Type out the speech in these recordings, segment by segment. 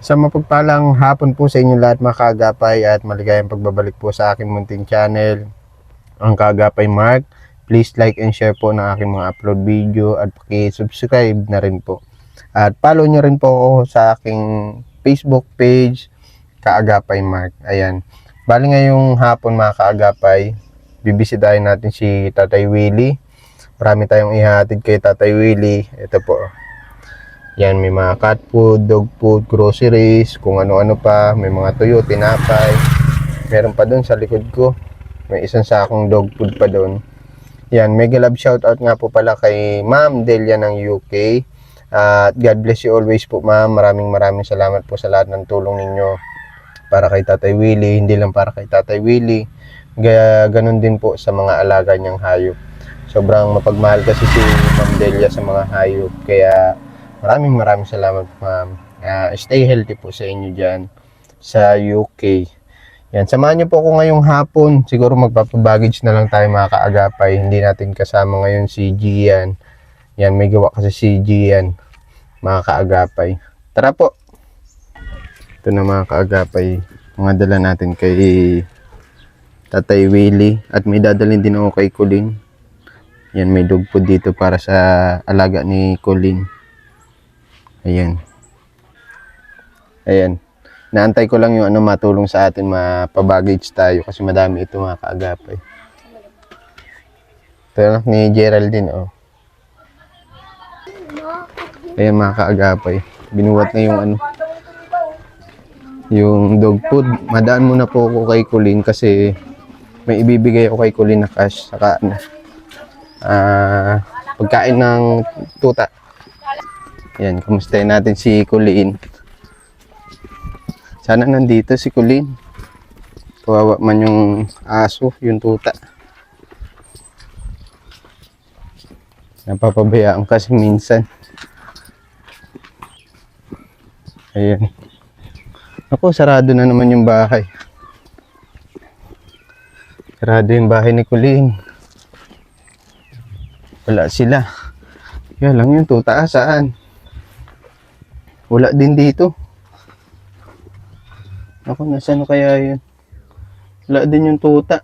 Sa mapagpalang hapon po sa inyo lahat mga kaagapay at maligayang pagbabalik po sa aking munting channel, ang Kaagapay Mark. Please like and share po ng aking mga upload video at paki-subscribe na rin po. At follow nyo rin po ako sa aking Facebook page, Kaagapay Mark. Ayan. Bali ngayong hapon mga kaagapay, bibisitahin natin si Tatay Willie. Marami tayong ihatid kay Tatay Willie. Ito po. Yan, may mga cat food, dog food, groceries, kung ano-ano pa. May mga tuyo, tinapay. Meron pa doon sa likod ko. May isang sakong dog food pa doon. Yan, mega love shoutout nga po pala kay Ma'am Delia ng UK. At God bless you always po, Ma'am. Maraming salamat po sa lahat ng tulong ninyo para kay Tatay Willie. Hindi lang para kay Tatay Willie. Ganun din po sa mga alaga niyang hayop. Sobrang mapagmahal kasi si Ma'am Delia sa mga hayop. Kaya maraming salamat, Ma'am. Stay healthy po sa inyo dyan sa UK. Yan, samahan niyo po ako ngayong hapon. Siguro magpapabaggage na lang tayo mga kaagapay. Hindi natin kasama ngayon si Gian. Yan, may gawa kasi si Gian, mga kaagapay. Tara po. Ito na mga kaagapay. Mga dala natin kay Tatay Willie. At may dadalhin din ako kay Colleen. Yan, may dog food dito para sa alaga ni Colleen. Ayan. Ayan. Naantay ko lang yung matulong sa atin, mapabaggage tayo kasi madami ito mga kaagapay. Ito anak ni Geraldine, oh. Ayan mga kaagapay. Binuwat na yung yung dog food. Madaan muna po ako kay Colleen kasi may ibibigay ako kay Colleen na cash saka pagkain ng tuta. Ayan, kamustahin natin si Colleen. Sana nandito si Colleen. Kawawa man yung aso, yung tuta. Napapabayaan kasi minsan. Ayan. Ako, sarado na naman yung bahay. Sarado yung bahay ni Colleen. Wala sila. Yan lang yung tuta. Saan? Wala din dito. Ako, nasaan kaya yun? Wala din yung tuta.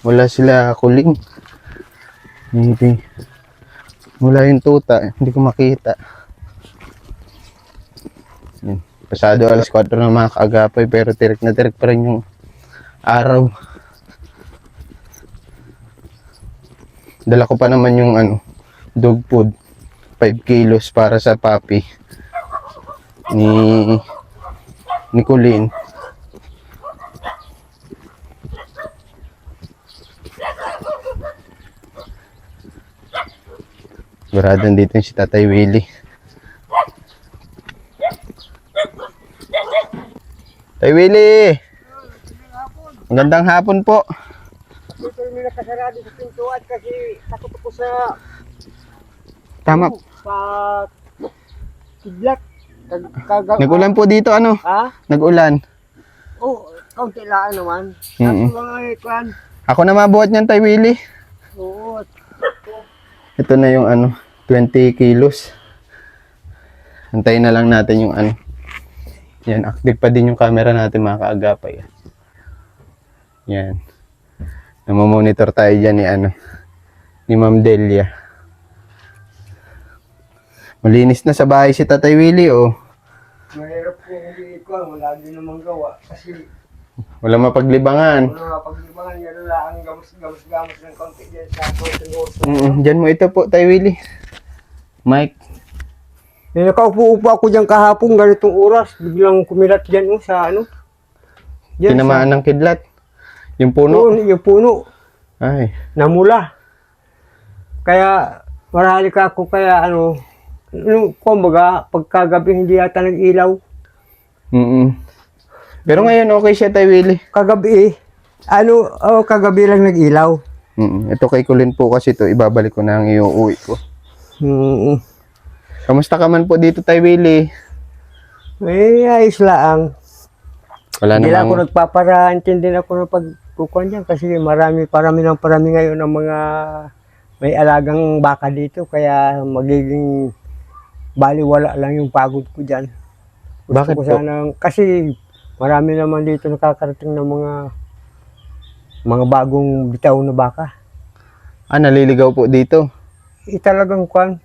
Wala sila Colleen. Hindi. Wala yung tuta. Hindi ko makita. Yan. Pasado alas 4 ng mga kaagapay pero tirik na tirik pa rin yung araw. Dala ko pa naman yung dog food. 5 kilos para sa puppy ni Colleen. Baradan dito si Tatay Willie. Tatay Willie! Magandang hapon po. Dito may nakasarado sa pintuan kasi takot ako sa Tama. Sa kidlat. Nag-ulan po dito Ha? Nag-ulan. Oh, kaunti lang naman. Mm-mm. Ako mga ikwan. Ako na mabuhat niyan, Tay Willie. Oo. Ito na yung 20 kilos. Antayin na lang natin yung Yan, active pa din yung camera natin mga kaagapay. Yan. Namomonitor tayo dyan ni Ma'am Delia. Malinis na sa bahay si Tatay Willie, oh. Mahirap po hindi ikwan. Wala din namang gawa. Kasi Wala mapaglibangan. wala paglibangan. Yan lang ang gamos ng konti dyan sa konti. Diyan mo ito po, Tay Willie. Mike. Nakaupo-upo ako dyan kahapon ganitong oras. Biglang kumilat dyan sa Dyan Tinamaan ng kidlat. Yung puno. Yung puno. Ay. Namula. Kaya marahali ka ako kaya kumbaga pagkagabi hindi yata nag-ilaw. Pero ngayon okay siya, Tay Willie. Kagabi kagabi lang nag-ilaw. Ito kay Colleen po kasi ito, ibabalik ko na ang iuwi ko. Kamusta ka man po dito, Tay Willie? Ayos lang. Wala Hindi lang ako namang... nagpaparaantin din ako ng pagkukuhan dyan kasi parami ngayon ng mga may alagang baka dito kaya magiging baliwala lang yung pagod ko dyan. Gusto Bakit ko po? sanang, kasi marami naman dito nakakarating ng mga bagong bitaw na baka. Naliligaw po dito. Talagang kwan.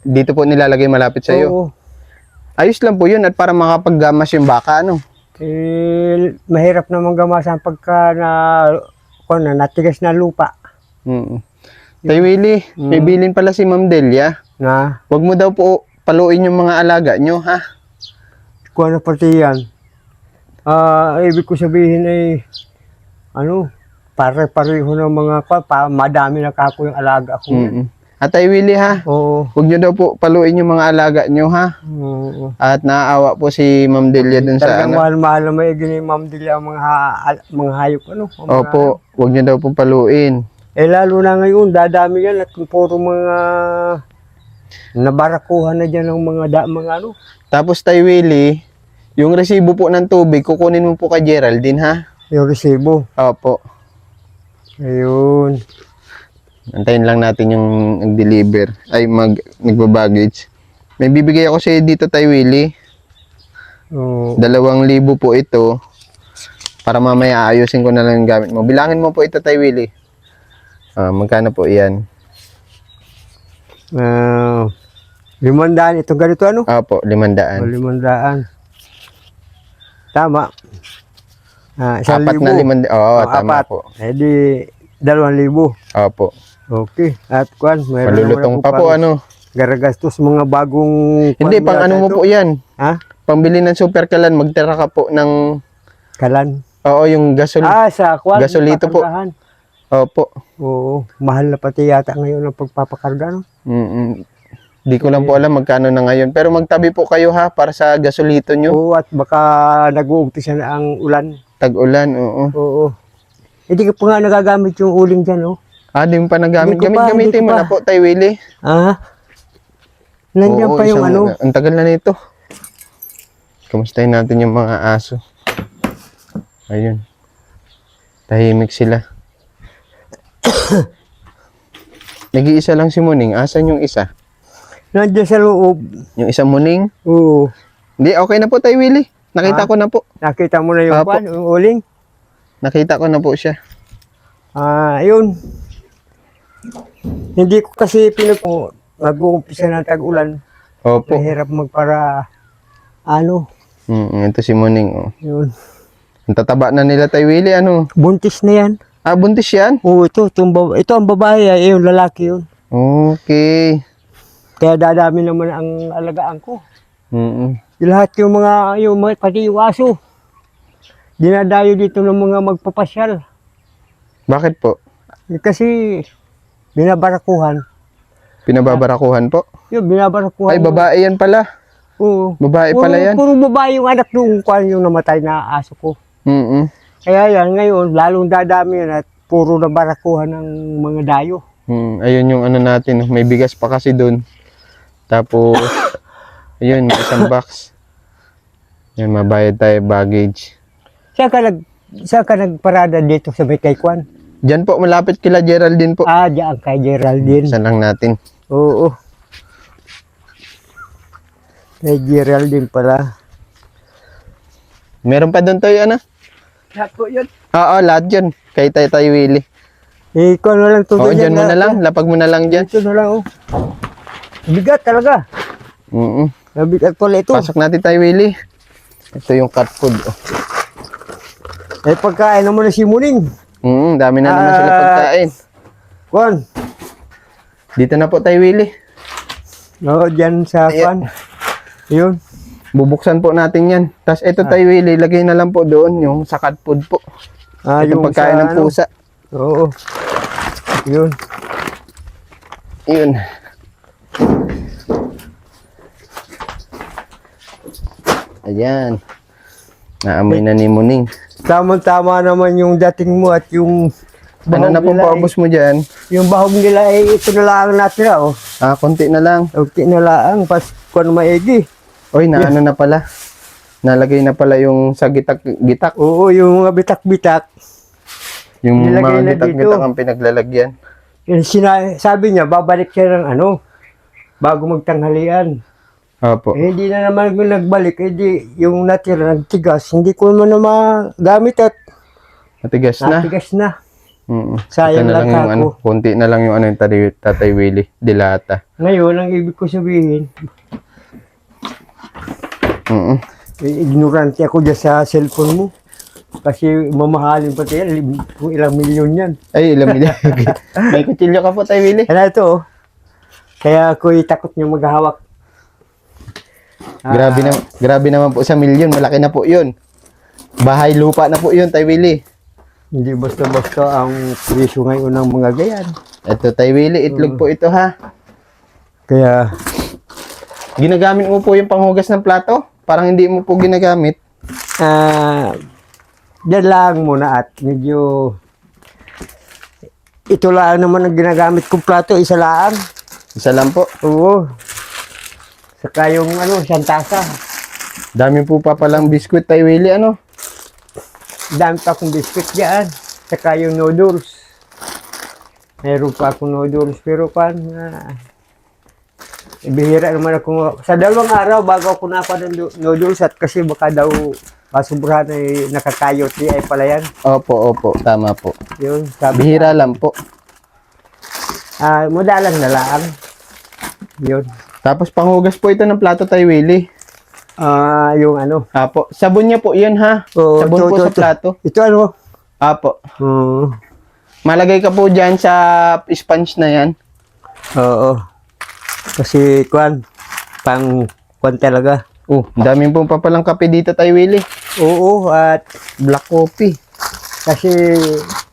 Dito po nilalagay malapit sa iyo. Oo. Ayos lang po yun at para makapaggamas yung baka, ano? Mahirap naman gamasan pagka natigas na lupa. Mm. Tay Willie, may bilin pala si Ma'am Delia. Na, Huwag mo daw po paluin yung mga alaga nyo, ha? kung ano pati yan. Ibig ko sabihin ay, pare-pareho ng mga madami na kako yung alaga ko. Mm. At Tay Willie, ha? Oo. Huwag nyo daw po paluin yung mga alaga nyo, ha? Oo. At naaawa po si Ma'am Delia dun sa Talagang ano. mahal-mahal na may gini Ma'am Delia ang mga hayop, ang mga- Opo, huwag nyo daw po paluin. lalo na ngayon, dadami yan at puro mga nabarakuhan na dyan ng mga Tapos Tay Willie, yung resibo po ng tubig, kukunin mo po kay Geraldine, ha? yung resibo. Opo. Ayun. Antayin lang natin yung nag-deliver. Ay, nagbabaggage. May bibigay ako sa dito, Tay Willie. Oo. 2,000 po ito. Para mamaya ayusin ko na lang yung gamit mo. Bilangin mo po ito, Tay Willie. Magkano po yan? 500. Ito ganito ano? Opo, 500. 500. Tama. 1,000. 4 na 500. Oo, tama apat. po. Di 2,000. Opo. Okay. At kwan, mayroon Malulutong naman ako pa po, pang ano? garagastos mga bagong Hindi, pang ano mo po yan. Ha? Pambili ng super kalan, magtira ka po ng... Kalan. Oo, yung gasol. Sa kwan. Gasolito po. pakargahan. Opo. Oo. Mahal na pati yata ngayon ang pagpapakarga, no? Di ko lang po alam magkano na ngayon. Pero magtabi po kayo, ha, para sa gasolito nyo. Oo, at baka nag-uumpisa na ang ulan. Tag-ulan, oo. Oo. Hindi ka pa nga nagagamit yung uling dyan, no? Di mo pa nagamit. Hindi ko pa, Gamitin hindi ko mo pa. na po, Tay Willie. Nandiyan Oo, pa yung isang- Ang tagal na nito. Kamustahin natin yung mga aso. Ayun. Tahimik sila. Nag-iisa lang si Muning. Asan yung isa? nandiyan sa loob. Yung isa Muning? Oo. Hindi, okay na po, Tay Willie. Nakita ko na po. Nakita mo na yung Apo. kwan, yung uling? Nakita ko na po siya. Ayun. Hindi ko kasi mag-uumpisa ng tag-ulan. Opo. Mahirap Ito si Muning. Oh. yun. Ang tataba na nila, Tay Willie. Ano? Buntis na yan. Buntis yan? Oo, ito ang babae, yung lalaki yun. Okay. Kaya dadami naman ang alagaan ko. Mm. Lahat pati yung aso. Dinadayo dito ng mga magpapasyal. Bakit po? Kasi binabarakuhan. Pinababarakuhan po? Yun, binabarakuhan. Ay, babae yan pala. Oo. Babae pala yan. Puro babae yung anak nung yung namatay na aso ko. Mm. Kaya yan, ngayon, lalong dadami yan at puro na barakuhan ng mga dayo. Ayun yung ano natin. May bigas pa kasi dun. Tapos, ayun, may isang box. Yan, mabayad tayo baggage. Saan ka nagparada dito sa may Kwan? Diyan po, malapit kila Geraldine po. Diyan kay Geraldine. Saan lang natin. Oo. Kay Geraldine pala. Meron pa doon tayo, ano? Lahat po yun. Oo, lahat dyan. Kay Tay Willie. Ikaw na lang Oo, dyan mo na lang. Lapag mo na lang dyan. Ito na lang, oh. Bigat talaga. Bigat pala ito. Pasok natin, Tay Willie. Ito yung cat food. Oh. Pagkain naman na si Muning. Dami na naman sila pagkain. Kwan. Dito na po, Tay Willie. Oo, dyan sa Kwan. Yun. Bubuksan po natin yan. Tapos ito, Tay Willie, lagay na lang po doon yung sa cat food po. Itong pagkain ng pusa. Oo. Yun. Yun. Ayan. Naamoy na ni Muning. Tama-tama naman yung dating mo at yung Ano na pong paubos mo dyan? yung bahog nila ito na lang natira, oh. Konti na lang. Okay na lang, pas kung maigi. Oy, ano na pala. Nalagay na pala yung sa gitak. Oo, yung mga bitak-bitak. Yung Nilagay mga na gitak-gitak dito. ang pinaglalagyan. Sabi niya, babalik siya ng bago magtanghalian. Opo. Eh, hindi na naman ako nagbalik. Eh, di, yung natira, nagtigas. Hindi ko naman na magamit at Matigas na. natigas na. Ito Sayang na lang lang yung ako. konti na lang yung yung Tatay Willie, dilata. Ngayon, ang ibig ko sabihin, ignorante ako dyan sa cellphone mo. Kasi mamahalin pa yan, kung ilang milyon yan. Ay, ilang milyon. May kutsilyo ka po, Tay Willie. Ano ito, oh. Kaya ako'y takot niyo maghawak. Grabe naman po sa milyon, malaki na po 'yun. Bahay lupa na po 'yun, Tay Willie. Hindi basta-basta ang presyo ngayon ng mga gayan. Ito, Tay Willie, itlog po ito ha. Kaya, Ginagamit mo po yung panghugas ng plato? Parang hindi mo po ginagamit. yan lang muna at medyo ito lang naman ang ginagamit kong plato, isa lang. Isa lang po. Oo. Saka yung isang tasa. Dami po pa palang biskwit, Tay Willie, ano? Dami pa akong biscuit dyan. Saka yung noodles. Meron pa akong noodles. Pero bihira naman ako. Sa 2 araw bago ako napa ng noodles at kasi baka daw masubrahan ay nakakayot. Di ay pala yan. Opo, tama po. Yun, sabi. Bihira lang po. Madalang na lang. Yun. Tapos panghugas po ito ng plato, Tay Willie. Yung Apo, sabon niya po 'yun ha. Oo, Sabon po sa plato. Ito Apo. Oo. Malagay ka po diyan sa sponge na 'yan. Oo. Kasi pang talaga. Dami pong papalang kape dito, Tay Willie. Oo, at Black coffee. kasi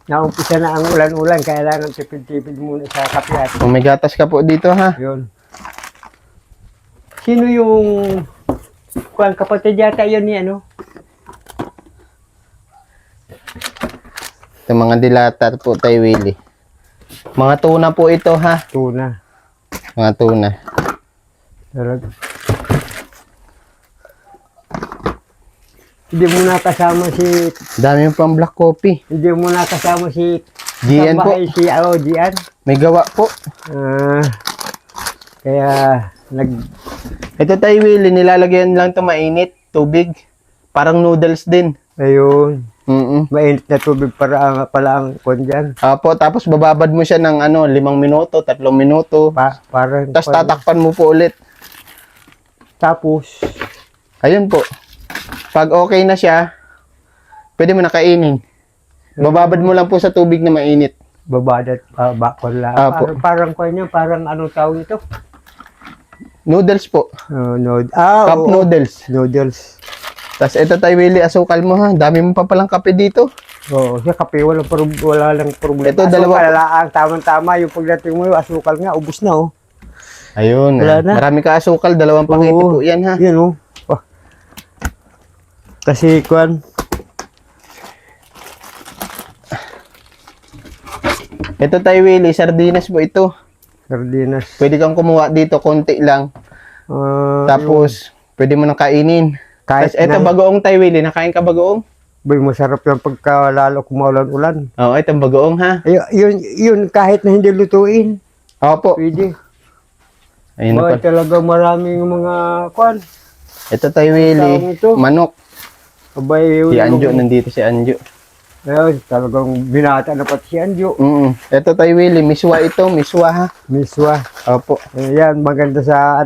naumpisa na ang ulan-ulan, kailangan tipid-tipid muna sa kape at May gatas ka po dito ha. yun. Sino yung kapatid yata yun ni Ito mga dilata po, Tay Willie. Mga tuna po ito ha. Tuna. Mga tuna. Talaga. Hindi mo nakasama si Dami pang black coffee. Gian po. Kabahay, Gian. May gawa po. Kaya Ito, Tay Willie, nilalagyan lang ito mainit, tubig. Parang noodles din. ayun, Mm. mainit na tubig pala ang kwan dyan. Apo, tapos bababad mo siya ng 5 minuto, 3 minuto. Parang Tapos tatakpan mo po ulit. Tapos, Ayun po. Pag okay na siya, pwede mo na kainin. Bababad mo lang po sa tubig na mainit. babadat, bakol lang. Apo. Parang kwan yun, parang anong tawag ito? Noodles po. Cup Oo. noodles. Noodles. Tapos ito, Tay Willie, asukal mo ha. Dami mo pa palang kape dito. Oo, sa kape, wala lang problema. Ito, dalawa- Asukal lang, tama-tama. Yung pagdating mo, yung asukal nga, ubus na, oh. Ayun. Wala na. Marami ka asukal. 2 pakete Oo. po yan ha. Yan, oh. Kasi, kwan, Ito, Tay Willie, sardinas po ito. sardinas. Pwede kang kumuha dito, konti lang. Tapos, pwede mo nang kainin. kahit Tapos ito, na, bagoong, Tay Willie. Nakain ka bagoong? boy, masarap yung pagka lalo kumulan-ulan. Oo, itong bagoong ha. Yun, kahit na hindi lutuin, Opo. pwede. Ayun na Boy, pa. talaga maraming mga, kwan, Ito, Tay Willie. Tawag ito. Manok. abay, Si Anjo, nandito si Anjo. ayun, talagang binata na pati si Anjo. Ito, Tay Willie. Miswa ito. Miswa ha. Miswa. Opo. Ayan, maganda sa,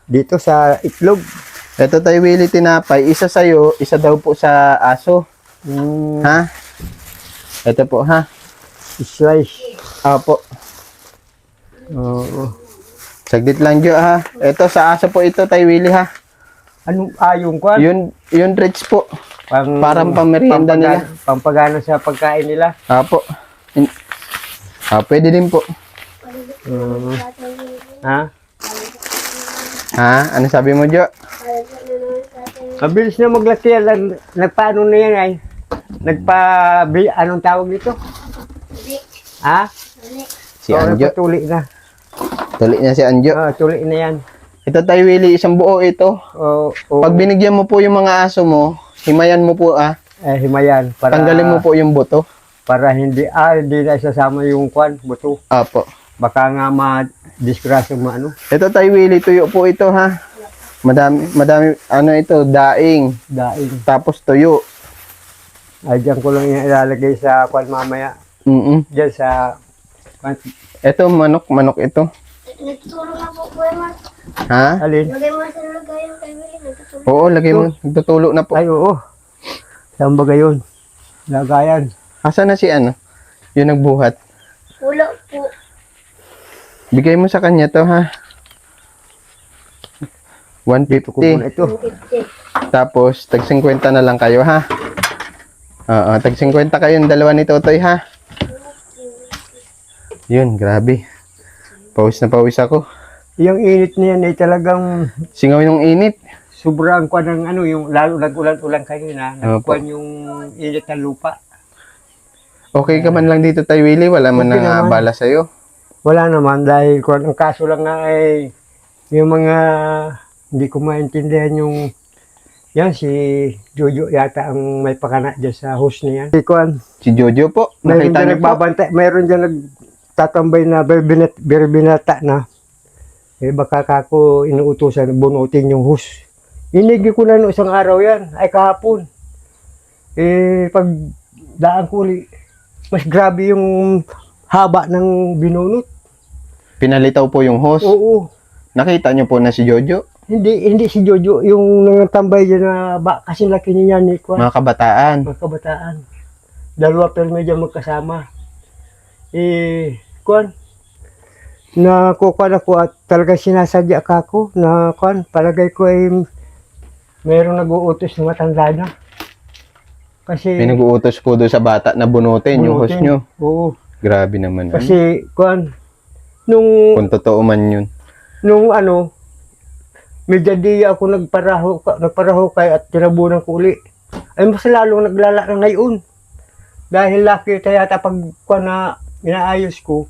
dito sa itlog. Ito, Tay Willie, tinapay. Isa sa'yo, isa daw po sa aso. Ha? Ito po ha. Slice. Opo. Oo. Saglit lang, Jo ha. Ito, sa aso po ito, Tay Willie ha. Yung kwan? Yung rich po. Parang pamerienda nila. Pampagana sa pagkain nila. Opo. Pwede din po. Ha? Ha? Ano sabi mo, Jo? Mabilis na maglaki yan. Nagpaano na yan ay? Anong tawag nito? Ha? Si Anjo. Tuli na. Tuli na si Anjo. Tuli na yan. Ito, Tay Willie, isang buo ito. Pag binigyan mo po yung mga aso mo, himayan mo po himayan. tanggalin mo po yung buto. Para hindi na isasama yung kwan, buto. Apo. Baka nga ma-disgrasya mo ano. Ito Tay Willie, tuyo po ito ha. Madami, ano ito, daing. Daing. Tapos tuyo. Ay, dyan ko lang yung ilalagay sa kwan mamaya. Dyan sa... Ito, manok ito. Nagtutulong na po Kuya Mark. Ha? Alin? Lagay mo sa lagayan kay Willie. Nagtutulong. Oo, lagay mo. Tutulo na po. Ay, oo. Saan ba gayon? Lagayan. Asa na si ano? Yung nagbuhat. Wala po. Bigay mo sa kanya to ha. Dito ko muna 150. ito. 50. Tapos, tag 50 na lang kayo ha. Oo, tag 50 kayong dalawa ni Totoy ha. Yun, grabe. Pawis na pawis ako. Yung init niyan ay talagang Singaw yung init. sobrang kwan ng ano, yung lalo nag-ulan-ulan kayo na, Opo. nagkwan yung init ng lupa. Okay ka man lang dito, Tay Willie. Wala man Okay naman. bala sa'yo. Wala naman dahil kwan, ang kaso lang nga ay yung mga hindi ko maintindihan yung yan si Jojo yata ang may pakana dyan sa host niyan. Si kwan, Si Jojo po. mayroon Nakita dyan niyo po. nagbabantay, mayroon dyan nagtatambay na berbinata na. Eh baka kako inuutosan bunutin yung host. Inigi ko na no isang araw yan, ay kahapon. Eh pag daan ko uli, mas grabe yung haba ng binunot. Pinalitaw po yung host. Oo. Nakita niyo po na si Jojo. Hindi si Jojo yung nangatambay dyan na kasi laki niya ni Kwan, Mga kabataan. mga kabataan. Dalawa pero medyo magkasama. Eh, Kwan, nakukuha ako at talaga sinasadya ka ako na Kwan, palagay ko ay mayroong nag-uutos na matanda na. Kasi, May nag-uutos po doon sa bata na bunutin yung host bunutin. niyo. Oo. Grabe naman. Kasi, Kwan, nung Kung totoo man yun. ano, medyadiya ako nagparaho kay at tinabunan ko uli. Ay mas lalong naglala na ngayon. Dahil laki yata pag na inaayos ko,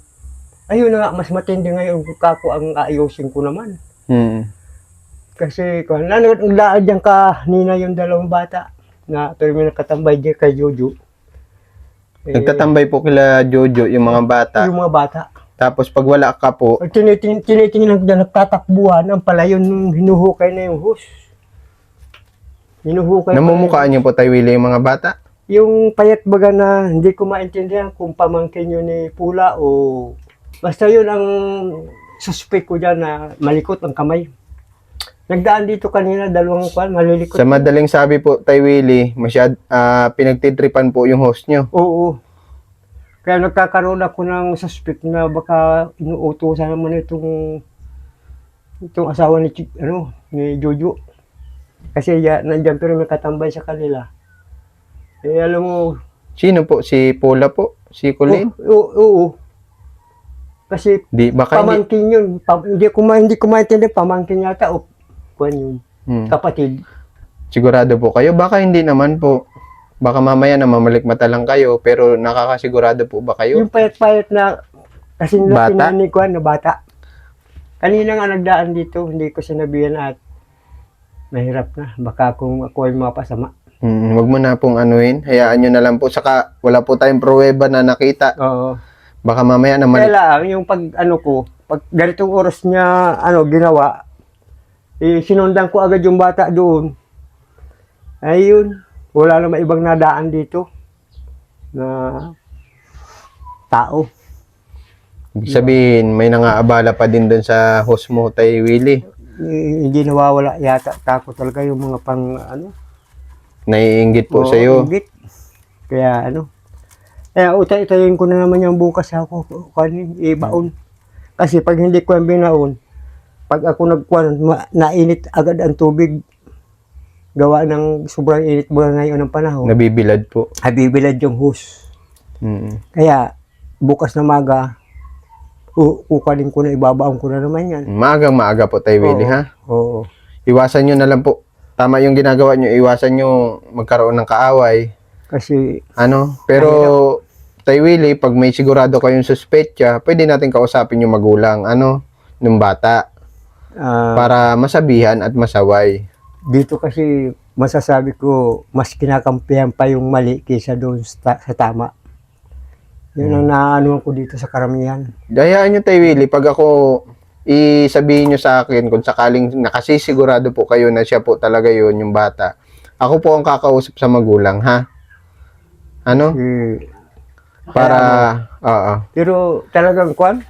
ayun na nga, mas matindi ngayon kung kako ang aayusin ko naman. Kasi kung naglaan dyan kanina yung dalawang bata na pero may nakatambay dyan kay Jojo. Nagtatambay po kila Jojo yung mga bata. Yung mga bata. Tapos pag wala ka po, Pag tinitingnan lang dyan, nagtatakbuhan, ang pala yun nung hinuhukay na yung hose. Hinuhukay pa namumukhaan niyo po Tay Willie yung mga bata. yung payat baga na hindi ko maintindihan kung pamangkin yun ni Pula o basta yun ang suspect ko dyan na malikot ang kamay. Nagdaan dito kanina, dalawang kwan, malilikot. Sa madaling sabi po Tay Willie, pinagtitripan po yung host niyo. Oo. Kaya nagkakaroon ako ng suspect na baka inuutosan naman itong asawa ni ni Jojo. Kasi nandiyan pero may katambay sa kanila. Eh alam mo, Sino po? Si Pula po? Si Colleen? oo. Kasi Baka hindi. pamangkin yun. Hindi ko maintindihan, pamangkin yata o kwan yun. Kapatid. Sigurado po kayo? Baka hindi naman po. Baka mamaya na mamalikmata lang kayo, pero nakakasigurado po ba kayo? Yung payat-payat na kasi Bata? pinani ko na bata. Kanina nga nagdaan dito, hindi ko sinabihan at mahirap na. Baka kung ako ay mapasama. Wag mo na pong anuin. Hayaan nyo na lang po. Saka wala po tayong pruweba na nakita. Oo. Baka mamaya na Kaya lang, yung pag pag ganitong oras niya ginawa, sinundan ko agad yung bata doon. Ayun, wala namang ibang nadaan dito na tao. Ibig sabihin, may nangaabala pa din doon sa host mo, Tay Willie. Hindi nawawala yata. Takot talaga yung mga pang Naiinggit po oo, sa'yo. inggit. Kaya utay-utayin ko na naman yung bukas ako ibaon. Kasi pag hindi ko yung binaon, pag ako nainit agad ang tubig, gawa ng sobrang init mula ngayon ng panahon, Nabibilad po. bibilad yung hose. Kaya bukas na maga, kukunin ko na, ibabaon ko na naman yan. Maagang maaga po, Tay Willie, ha? Oo. Iwasan nyo na lang po. Tama yung ginagawa nyo. Iwasan nyo magkaroon ng kaaway. Kasi, Pero, Tay Willie, pag may sigurado kayong suspetya, pwede natin kausapin yung magulang, ng bata. Para masabihan at masaway. dito kasi masasabi ko, mas kinakampihan pa yung mali kaysa doon sa tama. Yun ang naaanuhan ko dito sa karamihan. Hayaan nyo, Tay Willie, pag ako isabihin nyo sa akin kung sakaling nakasisigurado po kayo na siya po talaga yun, yung bata. Ako po ang kakausap sa magulang, ha? Ano? Eh, Para, oo. pero talagang kwan,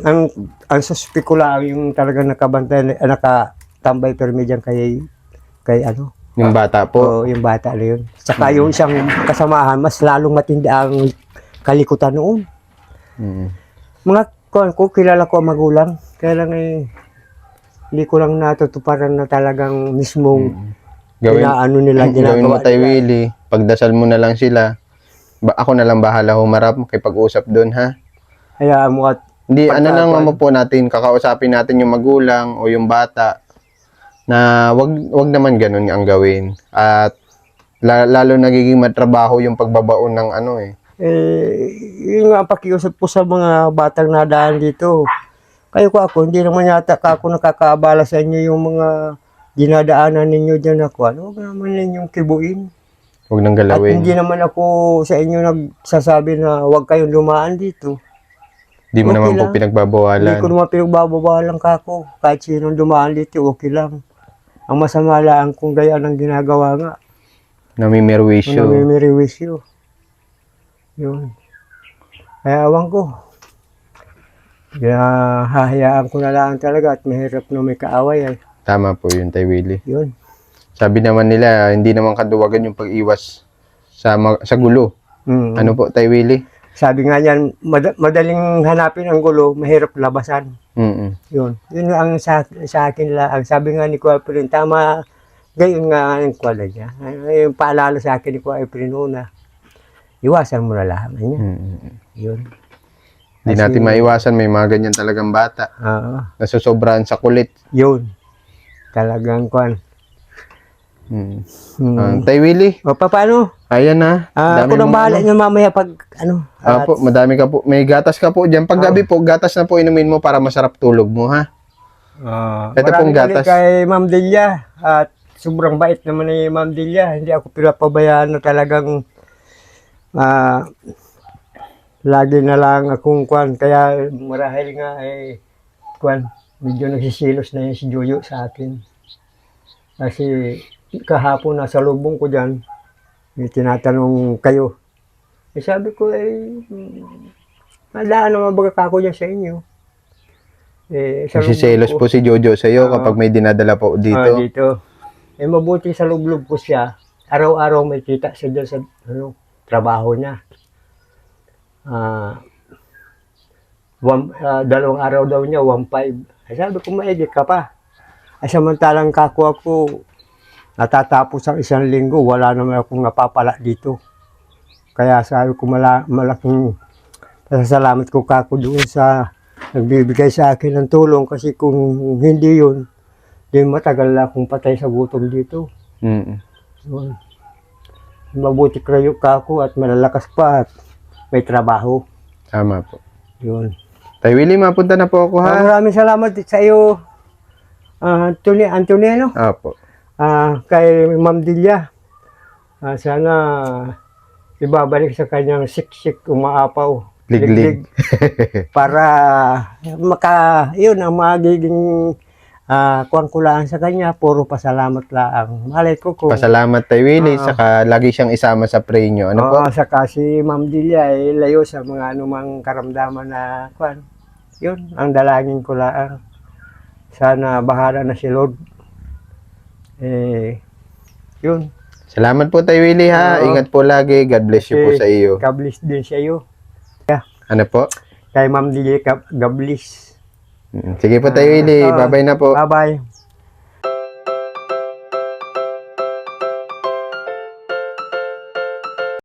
ang suspect ko lang yung talagang nakabantay, nakatambay permi dyan kay ano, Yung bata po. yung bata na yun. Saka yung isang kasamahan, mas lalong matindi ang kalikutan noon. Mm. Mga kwan ko, kilala ko ang magulang, kaya lang hindi ko lang natutuparan na talagang mismong inaano nila, Gawin mo, ginagawa Tay nila. Willie. Pagdasal mo na lang sila. Ako na lang bahala humarap, makipag-usap doon, ha? Hayaan mo at Hindi, ano lang Pagka- naman po natin, kakausapin natin yung magulang o yung bata na wag naman ganun ang gawin. At lalo nagiging matrabaho yung pagbabaon ng ano yun nga ang pakiusap ko sa mga batang nadaan dito. Kayo ko ako, hindi naman yata ako nakakaabala sa inyo yung mga dinadaanan ninyo dyan ako. Ano ba naman ninyong kibuin? Huwag nang At galawin. hindi naman ako sa inyo nagsasabi na huwag kayong dumaan dito. Di mo okay naman po lang. Hindi pinagbabawalan. ko naman pinagbabawalan ka ako. Kahit sinong dumaan dito, okay lang. Ang masama lang kung gaya ng ginagawa nga. Namimirwisyo. Namimiriwisyo. Yun. Kaya awan ko. Kaya hahayaan ko na lang talaga at mahirap na may kaaway. Tama po yun, Tay Willie. Yun. Sabi naman nila, hindi naman kaduwagan yung pag-iwas sa gulo. Mm. Ano po, Tay Willie? Sabi nga yan, madaling hanapin ang gulo, mahirap labasan. Mm. Yun. Yun ang sa akin lang. Sabi nga ni Kuya Efren, tama, gayon nga ang kwala niya. Yung paalala sa akin ni Kuya Efren una, iwasan mo na lang. Yun. Hindi Kasi- natin maiwasan, may mga ganyan talagang bata. Nasusobrahan sa kulit. Yun. Talagang kwan. Tay Willie, O paano? ayan na. Ako nang bahala niyo mamaya pag ano. Apo, madami ka po. May gatas ka po dyan. Pag gabi po, gatas na po inumin mo para masarap tulog mo, ha? Ito pong maraming gatas. galit kay Ma'am Delia. At sobrang bait naman ni Ma'am Delia. Hindi ako pinapabayaan na talagang lagi na lang akong kwan. Kaya marahil nga kwan. Medyo nagsisilos na yung si Jojo sa akin. Kasi kahapon nasa lubong ko dyan. May tinatanong kayo. Sabi ko madaan naman baga ako dyan sa inyo. Sa Nagsiselos loob po si Jojo sa iyo Oo. kapag may dinadala po dito. dito. Mabuti sa loob ko siya. Araw-araw may kita siya dyan sa trabaho niya. Dalawang araw daw niya, 1.5. Sabi ko, maigit ka pa. Samantalang kako ako, natatapos ang isang linggo, wala naman akong napapala dito. Kaya sabi ko, malaking pasasalamat ko kako doon sa nagbibigay sa akin ng tulong kasi kung hindi yun, di matagal na akong patay sa gutom dito. Yun. Mabuti kayo kako at malalakas pa at may trabaho. Tama po. Yun. Tay Willie, mapunta na po ako, ha? Maraming salamat sa iyo, Antonio, Apo. kay Ma'am Delia. Sana ibabalik sa kanyang siksik umaapaw. Liglig. Para yun ang magiging kuwan sa kanya, puro pasalamat lang. Malay ko kung Pasalamat, Tay Willie, saka lagi siyang isama sa pray nyo. Ano po? saka si Ma'am Delia layo sa mga anumang karamdaman na kuwan. Yun, ang dalangin ko lang. Sana bahala na si Lord. Yun. Salamat po, Tay Willie, ha? Oo. Ingat po lagi. God bless you po sa iyo. God-bless din sa iyo. Ano po? Kay Ma'am Delia, God-bless. Sige po, Tay Willie. Bye-bye na po. Bye-bye.